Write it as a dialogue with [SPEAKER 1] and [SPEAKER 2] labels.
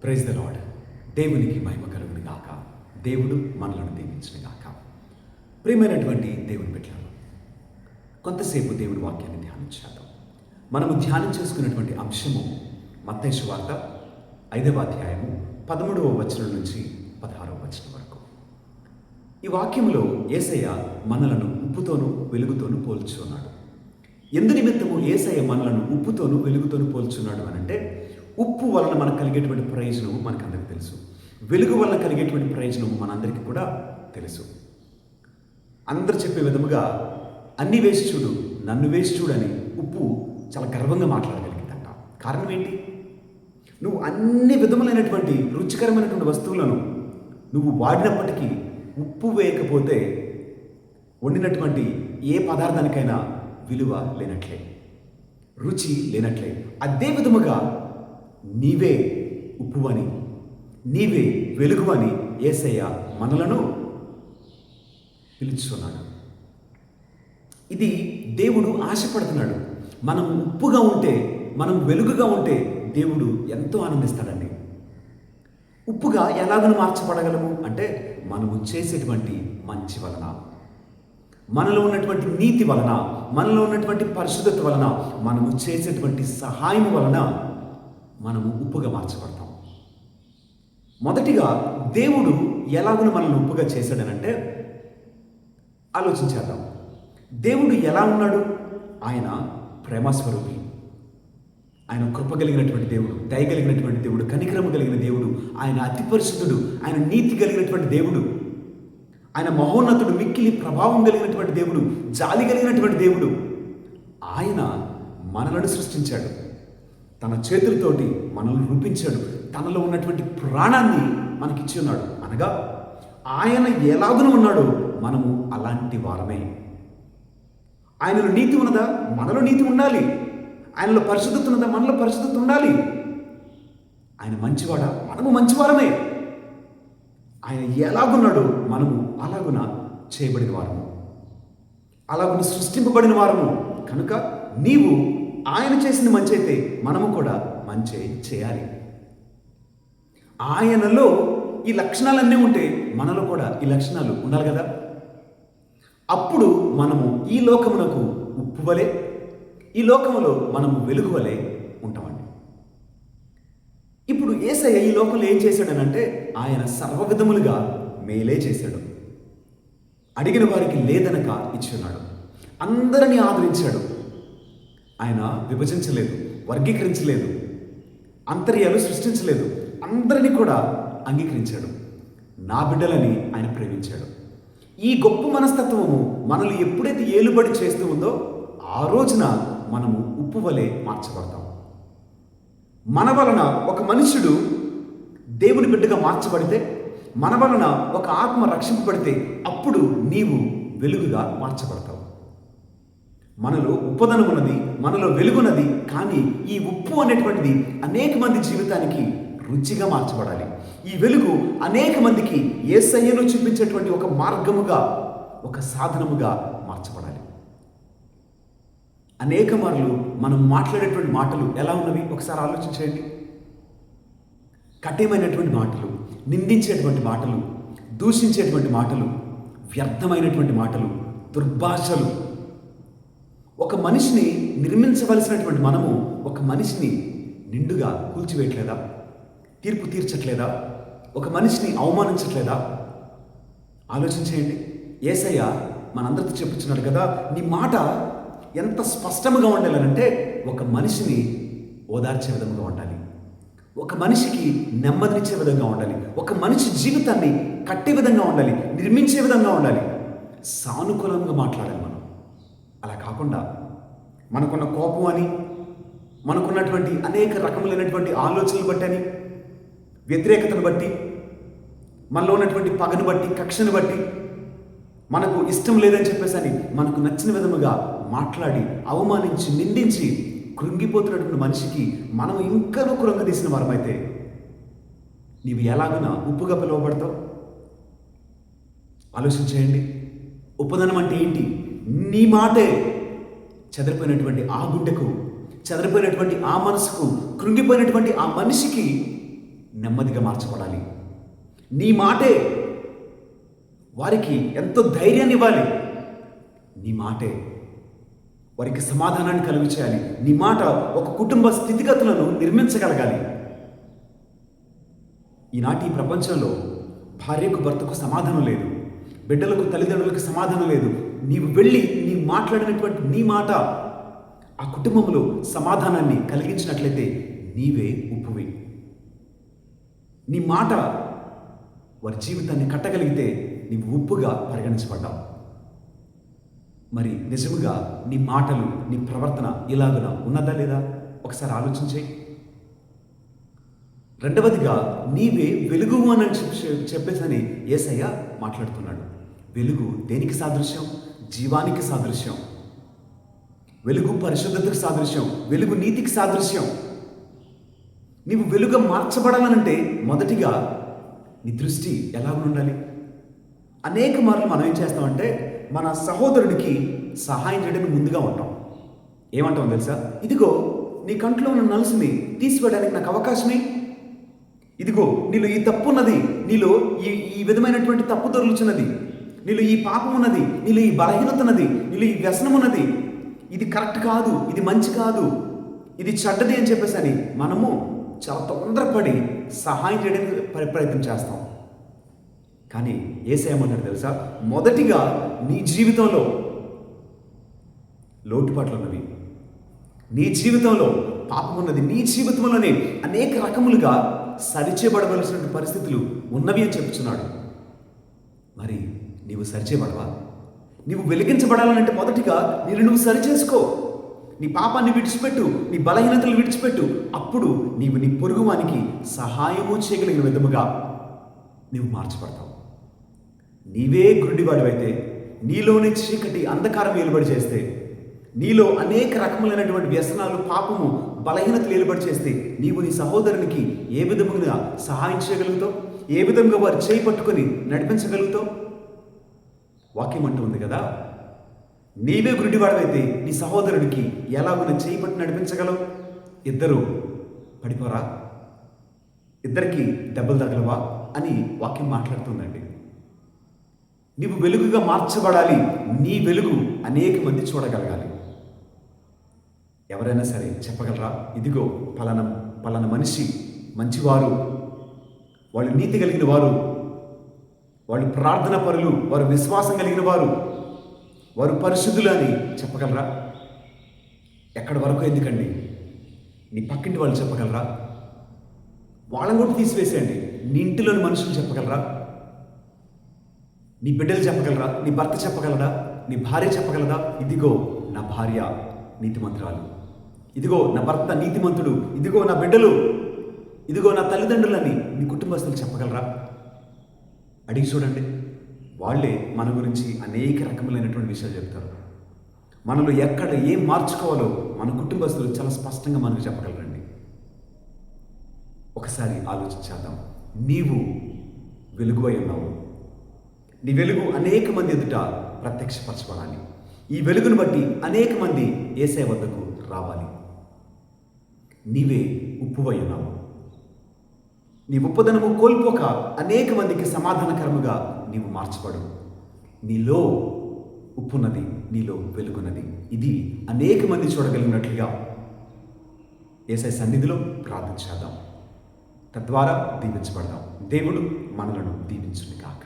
[SPEAKER 1] Praise the lord. దేవునికి మహిమ కలుగును గాక. దేవుడు మనలను దీవించును గాక. ప్రియమైనటువంటి దేవుని బిడ్డలారా, కొంతసేపు దేవుని వాక్యాన్ని ధ్యానించేద్దాం. మనము ధ్యానం చేసుకున్నటువంటి అంశము మత్తయి సువార్త 5వ అధ్యాయము 13వ వచనం నుంచి 16వ వచనం వరకు. ఈ వాక్యంలో యేసయ్య మనలను ఉప్పుతోనూ వెలుగుతోనూ పోల్చున్నాడు. ఎందు నిమిత్తము యేసయ్య మనలను ఉప్పుతోనూ వెలుగుతోనూ పోల్చున్నాడు అనంటే, ఉప్పు వలన మనకు కలిగేటువంటి ప్రయోజనము మనకందరికీ తెలుసు. వెలుగు వలన కలిగేటువంటి ప్రయోజనము మనందరికీ కూడా తెలుసు. అందరు చెప్పే విధముగా అన్ని వేసి చూడు, నన్ను వేసి చూడని ఉప్పు చాలా గర్వంగా మాట్లాడగలిగిందంట. కారణం ఏంటి? నువ్వు అన్ని విధములైనటువంటి రుచికరమైనటువంటి వస్తువులను నువ్వు వాడినప్పటికీ ఉప్పు వేయకపోతే వండినటువంటి ఏ పదార్థానికైనా విలువ లేనట్లే, రుచి లేనట్లే. అదే విధముగా నీవే ఉప్పు అని, నీవే వెలుగు అని యేసయ్య మనలను పిలుచున్నాడు. ఇది దేవుడు ఆశపడుతున్నాడు. మనం ఉప్పుగా ఉంటే, మనం వెలుగుగా ఉంటే దేవుడు ఎంతో ఆనందిస్తాడండి. ఉప్పుగా ఎలాగను మార్చబడగలము అంటే, మనము చేసేటువంటి మంచి వలన, మనలో ఉన్నటువంటి నీతి వలన, మనలో ఉన్నటువంటి పరిశుద్ధత వలన, మనము చేసేటువంటి సహాయం వలన మనము ఉప్పుగా మార్చబడతాం. మొదటిగా దేవుడు ఎలాగను మనల్ని ఉప్పుగా చేశాడనంటే, ఆలోచించేద్దాం. దేవుడు ఎలా ఉన్నాడు? ఆయన ప్రేమస్వరూపి, ఆయన కృప కలిగినటువంటి దేవుడు, దయ కలిగినటువంటి దేవుడు, కనికరము కలిగిన దేవుడు, ఆయన అతి పరిశుద్ధుడు, ఆయన నీతి కలిగినటువంటి దేవుడు, ఆయన మహోన్నతుడు, మిక్కిలి ప్రభావం కలిగినటువంటి దేవుడు, జాలి కలిగినటువంటి దేవుడు. ఆయన మనలను సృష్టించాడు, తన చేతులతోటి మనల్ని రూపించాడు, తనలో ఉన్నటువంటి ప్రాణాన్ని మనకిచ్చి ఉన్నాడు. అనగా ఆయన ఎలాగున ఉన్నాడో మనము అలాంటి వారమే. ఆయనలో నీతి ఉన్నదా? మనలో నీతి ఉండాలి. ఆయనలో పరిశుద్ధత ఉన్నదా? మనలో పరిశుద్ధత ఉండాలి. ఆయన మంచివాడా? మనము మంచివారమే. ఆయన ఎలాగున్నాడో మనము అలాగున చేయబడిన వారము, అలాగున సృష్టింపబడిన వారము. కనుక నీవు ఆయన చేసిన మంచి అయితే మనము కూడా మంచి చేయాలి. ఆయనలో ఈ లక్షణాలన్నీ ఉంటే మనలో కూడా ఈ లక్షణాలు ఉండాలి కదా. అప్పుడు మనము ఈ లోకమునకు ఉప్పు వలె, ఈ లోకములో మనము వెలుగు వలె ఉంటామండి. ఇప్పుడు యేసయ్య ఈ లోకంలో ఏం చేశాడనంటే, ఆయన సర్వవిధములుగా మేలే చేశాడు. అడిగిన వారికి లేదనక ఇచ్చున్నాడు. అందరినీ ఆదరించాడు. ఆయన విభజించలేదు, వర్గీకరించలేదు, అంతర్యాలు సృష్టించలేదు. అందరినీ కూడా అంగీకరించాడు. నా బిడ్డలని ఆయన ప్రేమించాడు. ఈ గొప్ప మనస్తత్వము మనల్ని ఎప్పుడైతే ఏలుబడి చేస్తూ ఉందో ఆ రోజున మనము ఉప్పు వలె మార్చబడతాం. మన వలన ఒక మనుష్యుడు దేవుని బిడ్డగా మార్చబడితే, మన వలన ఒక ఆత్మ రక్షింపబడితే అప్పుడు నీవు వెలుగుగా మార్చబడతావు. మనలో ఉప్పదనం ఉన్నది, మనలో వెలుగున్నది. కానీ ఈ ఉప్పు అనేటువంటిది అనేక మంది జీవితానికి రుచిగా మార్చబడాలి. ఈ వెలుగు అనేక మందికి యేసయ్యను చూపించేటువంటి ఒక మార్గముగా, ఒక సాధనముగా మార్చబడాలి. అనేక మార్లు మనం మాట్లాడేటువంటి మాటలు ఎలా ఉన్నవి ఒకసారి ఆలోచించండి. కఠినమైనటువంటి మాటలు, నిందించేటువంటి మాటలు, దూషించేటువంటి మాటలు, వ్యర్థమైనటువంటి మాటలు, దుర్భాషలు. ఒక మనిషిని నిర్మించవలసినటువంటి మనము ఒక మనిషిని నిండుగా కూల్చివేయట్లేదా? తీర్పు తీర్చట్లేదా? ఒక మనిషిని అవమానించట్లేదా? ఆలోచించేయండి. యేసయ్య మనందరితో చెప్పుచున్నాడు కదా, నీ మాట ఎంత స్పష్టముగా ఉండాలంటే ఒక మనిషిని ఓదార్చే విధంగా ఉండాలి, ఒక మనిషికి నెమ్మదినిచ్చే విధంగా ఉండాలి, ఒక మనిషి జీవితాన్ని కట్టే విధంగా ఉండాలి, నిర్మించే విధంగా ఉండాలి, సానుకూలంగా మాట్లాడాలి మనం. అలా కాకుండా మనకున్న కోపం అని, మనకున్నటువంటి అనేక రకములైనటువంటి ఆలోచనలు బట్టి అని, వ్యతిరేకతను బట్టి, మనలో ఉన్నటువంటి పగను బట్టి, కక్షను బట్టి, మనకు ఇష్టం లేదని చెప్పేసి అని మనకు నచ్చిన విధముగా మాట్లాడి అవమానించి నిందించి కృంగిపోతున్నటువంటి మనిషికి మనం ఇంకనూ కృంగదీసిన వారమైతే నీవు ఎలాగునా ఉప్పుగా పిలువబడతావు? ఆలోచించేయండి. ఉప్పుదనం అంటే ఏంటి? నీ మాటే చెదిరిపోయినటువంటి ఆ గుండెకు, చెదిరిపోయినటువంటి ఆ మనసుకు, కృంగిపోయినటువంటి ఆ మనిషికి నెమ్మదిగా మార్చబడాలి. నీ మాటే వారికి ఎంతో ధైర్యాన్ని ఇవ్వాలి. నీ మాటే వారికి సమాధానాన్ని కలుగు చేయాలి. నీ మాట ఒక కుటుంబ స్థితిగతులను నిర్మించగలగాలి. ఈనాటి ఈ ప్రపంచంలో భార్యకు భర్తకు సమాధానం లేదు, బిడ్డలకు తల్లిదండ్రులకు సమాధానం లేదు. నీవు వెళ్ళి నీ మాట్లాడినటువంటి నీ మాట ఆ కుటుంబంలో సమాధానాన్ని కలిగించినట్లయితే నీవే ఉప్పువి. నీ మాట వారి జీవితాన్ని కట్టగలిగితే నీవు ఉప్పుగా పరిగణించబడ్డావు. మరి నిజముగా నీ మాటలు, నీ ప్రవర్తన ఇలాగున ఉన్నదా లేదా ఒకసారి ఆలోచించే. రెండవదిగా నీవే వెలుగు అని చెప్పేసని యేసయ్య మాట్లాడుతున్నాడు. వెలుగు దేనికి సాదృశ్యం? జీవానికి సాదృశ్యం. వెలుగు పరిశుద్ధతకు సాదృశ్యం. వెలుగు నీతికి సాదృశ్యం. నీవు వెలుగు మార్చబడాలనంటే మొదటిగా నీ దృష్టి ఎలా ఉండాలి? అనేక మార్లు మనం ఏం చేస్తామంటే మన సహోదరుడికి సహాయం చేయడానికి ముందుగా ఉంటాం. ఏమంటాం తెలుసా? ఇదిగో నీ కంట్లో ఉన్న నలుసుని తీసివేయడానికి నాకు అవకాశమే. ఇదిగో నీలో ఈ తప్పు ఉన్నది, నీలో ఈ విధమైనటువంటి తప్పు దొరుకుతున్నది, నీలో ఈ పాపం ఉన్నది, నీలో ఈ బలహీనత ఉన్నది, నీలో ఈ వ్యసనం ఉన్నది, ఇది కరెక్ట్ కాదు, ఇది మంచి కాదు, ఇది చెడ్డది అని చెప్పేసి అని మనము చాలా తొందరపడి సహాయం చేయడానికి ప్రయత్నం చేస్తాం. కానీ యేసయ్యమన్నాడు తెలుసా? మొదటిగా నీ జీవితంలో లోటుపాట్లు ఉన్నవి, నీ జీవితంలో పాపం ఉన్నది, నీ జీవితంలోనే అనేక రకములుగా సరిచేయబడవలసిన పరిస్థితులు ఉన్నవి అని చెప్తున్నాడు. మరి నీవు సరిచేయబడవా? నీవు వెలిగించబడాలంటే మొదటిగా నువ్వు సరిచేసుకో. నీ పాపాన్ని విడిచిపెట్టు, నీ బలహీనతలు విడిచిపెట్టు. అప్పుడు నీవు నీ పొరుగువానికి సహాయము చేయగలిగిన విధముగా నీవు మార్చబడతావు. నీవే గుడ్డివాడివైతే, నీలోనే చీకటి అంధకారం ఏలుబడి చేస్తే, నీలో అనేక రకములైనటువంటి వ్యసనాలు, పాపము, బలహీనతలు ఏలుబడి చేస్తే నీవు నీ సహోదరునికి ఏ విధముగా సహాయం చేయగలుగుతావు? ఏ విధంగా వారు చేయి పట్టుకొని నడిపించగలుగుతావు? వాక్యం అంటూ ఉంది కదా, నీవే గుడ్డివాడివైతే నీ సహోదరుడికి ఎలాగో చేయి పట్టి నడిపించగలవు? ఇద్దరు పడిపోరా? ఇద్దరికి దెబ్బలు తగలవా అని వాక్యం మాట్లాడుతుందండి. నీవు వెలుగుగా మార్చబడాలి. నీ వెలుగు అనేక మంది చూడగలగాలి. ఎవరైనా సరే చెప్పగలరా? ఇదిగో పలానా మనిషి మంచివారు, వాళ్ళు నీతి కలిగిన వారు, వాళ్ళు ప్రార్థన పరులు, వారు విశ్వాసం కలిగిన వారు, వారు పరిశుద్ధులు అని చెప్పగలరా? ఎక్కడి వరకు ఎందుకండి, నీ పక్కింటి వాళ్ళు చెప్పగలరా? వాళ్ళని కూడా తీసివేసేయండి. నీ ఇంటిలోని మనుషులు చెప్పగలరా? నీ బిడ్డలు చెప్పగలరా? నీ భర్త చెప్పగలరా? నీ భార్య చెప్పగలదా? ఇదిగో నా భార్య నీతిమంతురాలు, ఇదిగో నా భర్త నీతిమంతుడు, ఇదిగో నా బిడ్డలు, ఇదిగో నా తల్లిదండ్రులని నీ కుటుంబస్తులు చెప్పగలరా? అడిగి చూడండి. వాళ్ళే మన గురించి అనేక రకములైనటువంటి విషయాలు చెప్తారు. మనలో ఎక్కడ ఏం మార్చుకోవాలో మన కుటుంబస్తులు చాలా స్పష్టంగా మనకు చెప్పగలరండి. ఒకసారి ఆలోచించేద్దాం. నీవు వెలుగువై ఉన్నావు. నీ వెలుగు అనేక మంది ఎదుట ప్రత్యక్షపరచబడాలి. ఈ వెలుగును బట్టి అనేక మంది యేసయ్య వద్దకు రావాలి. నీవే ఉప్పువై ఉన్నావు. నీ ఉప్పుదనము కోల్పోక అనేక మందికి సమాధానకరముగా నీవు మార్చబడు. నీలో ఉప్పున్నది, నీలో వెలుగున్నది. ఇది అనేక మంది చూడగలిగినట్లుగా యేసయ్య సన్నిధిలో ప్రార్థించేద్దాం. తద్వారా దీవించబడదాం. దేవుడు మనలను దీవించును గాక.